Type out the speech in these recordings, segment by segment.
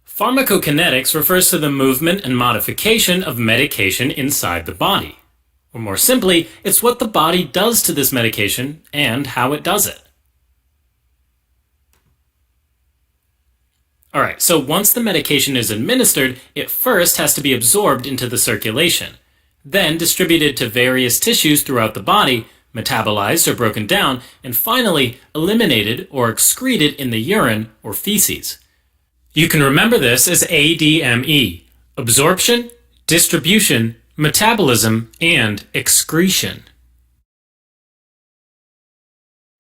Pharmacokinetics refers to the movement and modification of medication inside the body. Or more simply, it's what the body does to this medication and how it does it. Alright, so once the medication is administered, it first has to be absorbed into the circulation, then distributed to various tissues throughout the body, metabolized or broken down, and finally eliminated or excreted in the urine or feces. You can remember this as ADME: absorption, distribution, metabolism, and excretion.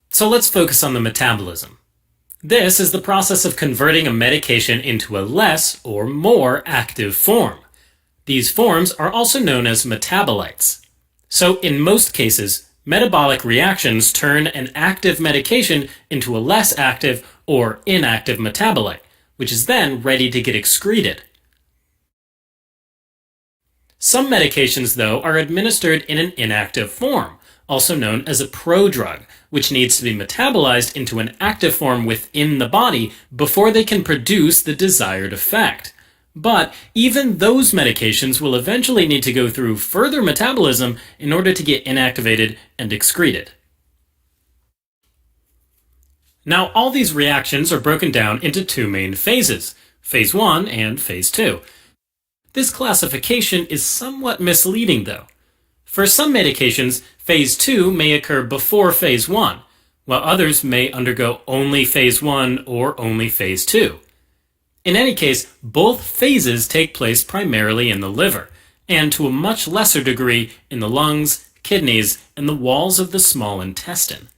So let's focus on the metabolism. This is the process of converting a medication into a less or more active form. These forms are also known as metabolites. So in most cases, metabolic reactions turn an active medication into a less active or inactive metabolite, which is then ready to get excreted. Some medications, though, are administered in an inactive form, also known as a prodrug, which needs to be metabolized into an active form within the body before they can produce the desired effect. But even those medications will eventually need to go through further metabolism in order to get inactivated and excreted. Now, all these reactions are broken down into two main phases, phase 1 and phase 2. This classification is somewhat misleading, though. For some medications, phase 2 may occur before phase 1, while others may undergo only phase 1 or only phase 2. In any case, both phases take place primarily in the liver, and to a much lesser degree in the lungs, kidneys, and the walls of the small intestine.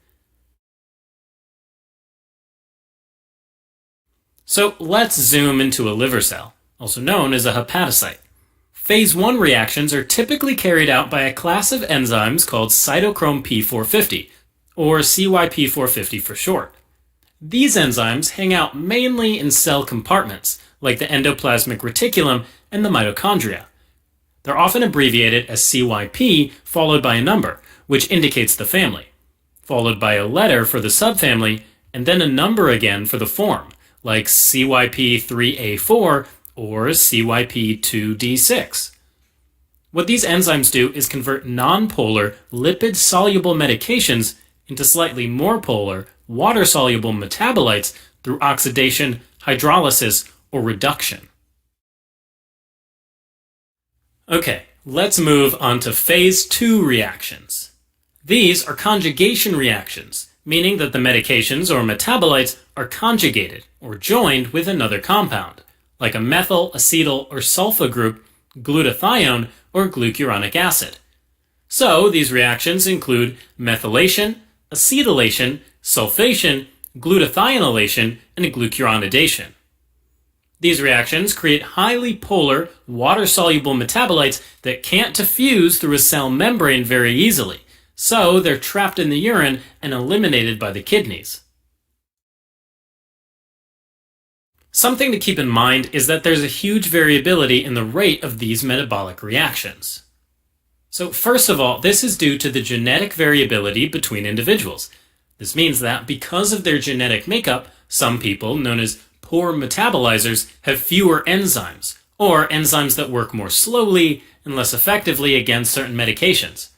So let's zoom into a liver cell, also known as a hepatocyte. Phase 1 reactions are typically carried out by a class of enzymes called cytochrome P450, or CYP450 for short. These enzymes hang out mainly in cell compartments, like the endoplasmic reticulum and the mitochondria. They're often abbreviated as CYP followed by a number, which indicates the family, followed by a letter for the subfamily, and then a number again for the form, like CYP3A4 or CYP2D6. What these enzymes do is convert nonpolar, lipid-soluble medications into slightly more polar, water-soluble metabolites through oxidation, hydrolysis, or reduction. Okay, let's move on to phase 2 reactions. These are conjugation reactions, meaning that the medications or metabolites are conjugated or joined with another compound, like a methyl, acetyl, or sulfa group, glutathione, or glucuronic acid. So these reactions include methylation, acetylation, sulfation, glutathionylation, and glucuronidation. These reactions create highly polar, water-soluble metabolites that can't diffuse through a cell membrane very easily, so they're trapped in the urine and eliminated by the kidneys. Something to keep in mind is that there's a huge variability in the rate of these metabolic reactions. So first of all, this is due to the genetic variability between individuals. This means that because of their genetic makeup, some people, known as poor metabolizers, have fewer enzymes, or enzymes that work more slowly and less effectively against certain medications.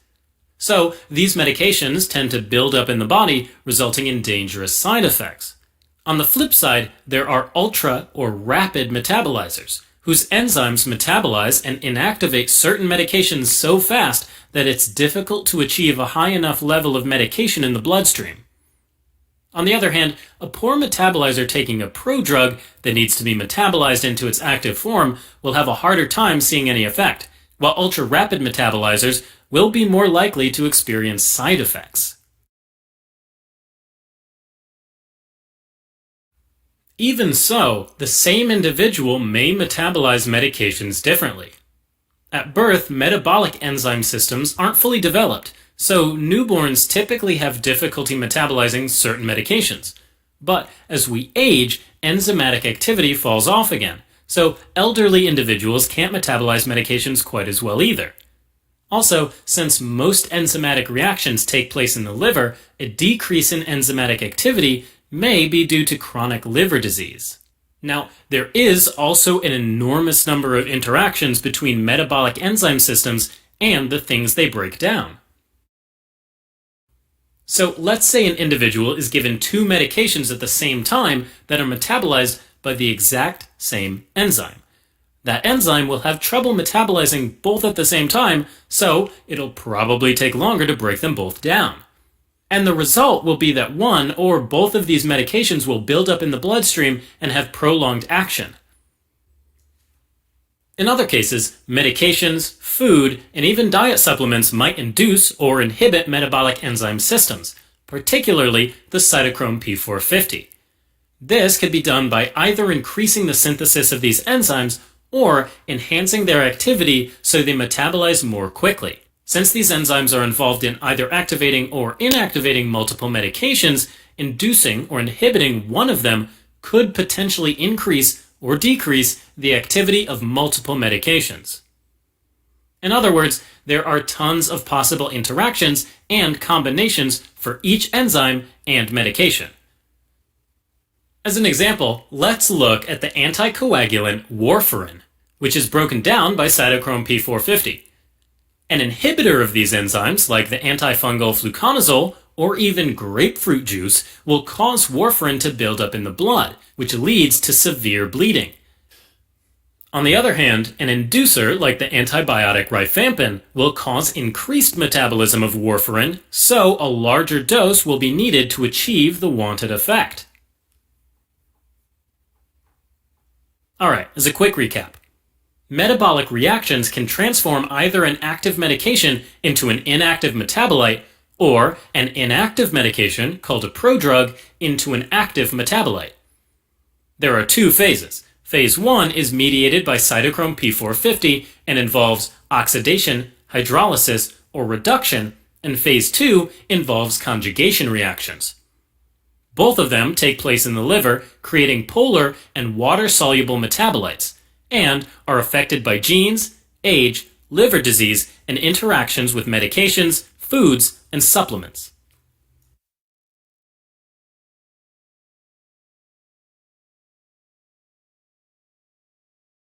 So these medications tend to build up in the body, resulting in dangerous side effects. On the flip side, there are ultra or rapid metabolizers, whose enzymes metabolize and inactivate certain medications so fast that it's difficult to achieve a high enough level of medication in the bloodstream. On the other hand, a poor metabolizer taking a prodrug that needs to be metabolized into its active form will have a harder time seeing any effect, while ultra-rapid metabolizers will be more likely to experience side effects. Even so, the same individual may metabolize medications differently. At birth, metabolic enzyme systems aren't fully developed, so newborns typically have difficulty metabolizing certain medications. But as we age, enzymatic activity falls off again, so elderly individuals can't metabolize medications quite as well either. Also, since most enzymatic reactions take place in the liver, a decrease in enzymatic activity may be due to chronic liver disease. Now, there is also an enormous number of interactions between metabolic enzyme systems and the things they break down. So let's say an individual is given two medications at the same time that are metabolized by the exact same enzyme. That enzyme will have trouble metabolizing both at the same time, so it'll probably take longer to break them both down. And the result will be that one or both of these medications will build up in the bloodstream and have prolonged action. In other cases, medications, food, and even diet supplements might induce or inhibit metabolic enzyme systems, particularly the cytochrome P450. This could be done by either increasing the synthesis of these enzymes or enhancing their activity so they metabolize more quickly. Since these enzymes are involved in either activating or inactivating multiple medications, inducing or inhibiting one of them could potentially increase or decrease the activity of multiple medications. In other words, there are tons of possible interactions and combinations for each enzyme and medication. As an example, let's look at the anticoagulant warfarin, which is broken down by cytochrome P450. An inhibitor of these enzymes, like the antifungal fluconazole or even grapefruit juice, will cause warfarin to build up in the blood, which leads to severe bleeding. On the other hand, an inducer, like the antibiotic rifampin, will cause increased metabolism of warfarin, so a larger dose will be needed to achieve the wanted effect. Alright, as a quick recap. Metabolic reactions can transform either an active medication into an inactive metabolite or an inactive medication, called a prodrug, into an active metabolite. There are two phases. Phase 1 is mediated by cytochrome P450 and involves oxidation, hydrolysis, or reduction, and Phase 2 involves conjugation reactions. Both of them take place in the liver, creating polar and water-soluble metabolites, and are affected by genes, age, liver disease, and interactions with medications, foods, and supplements.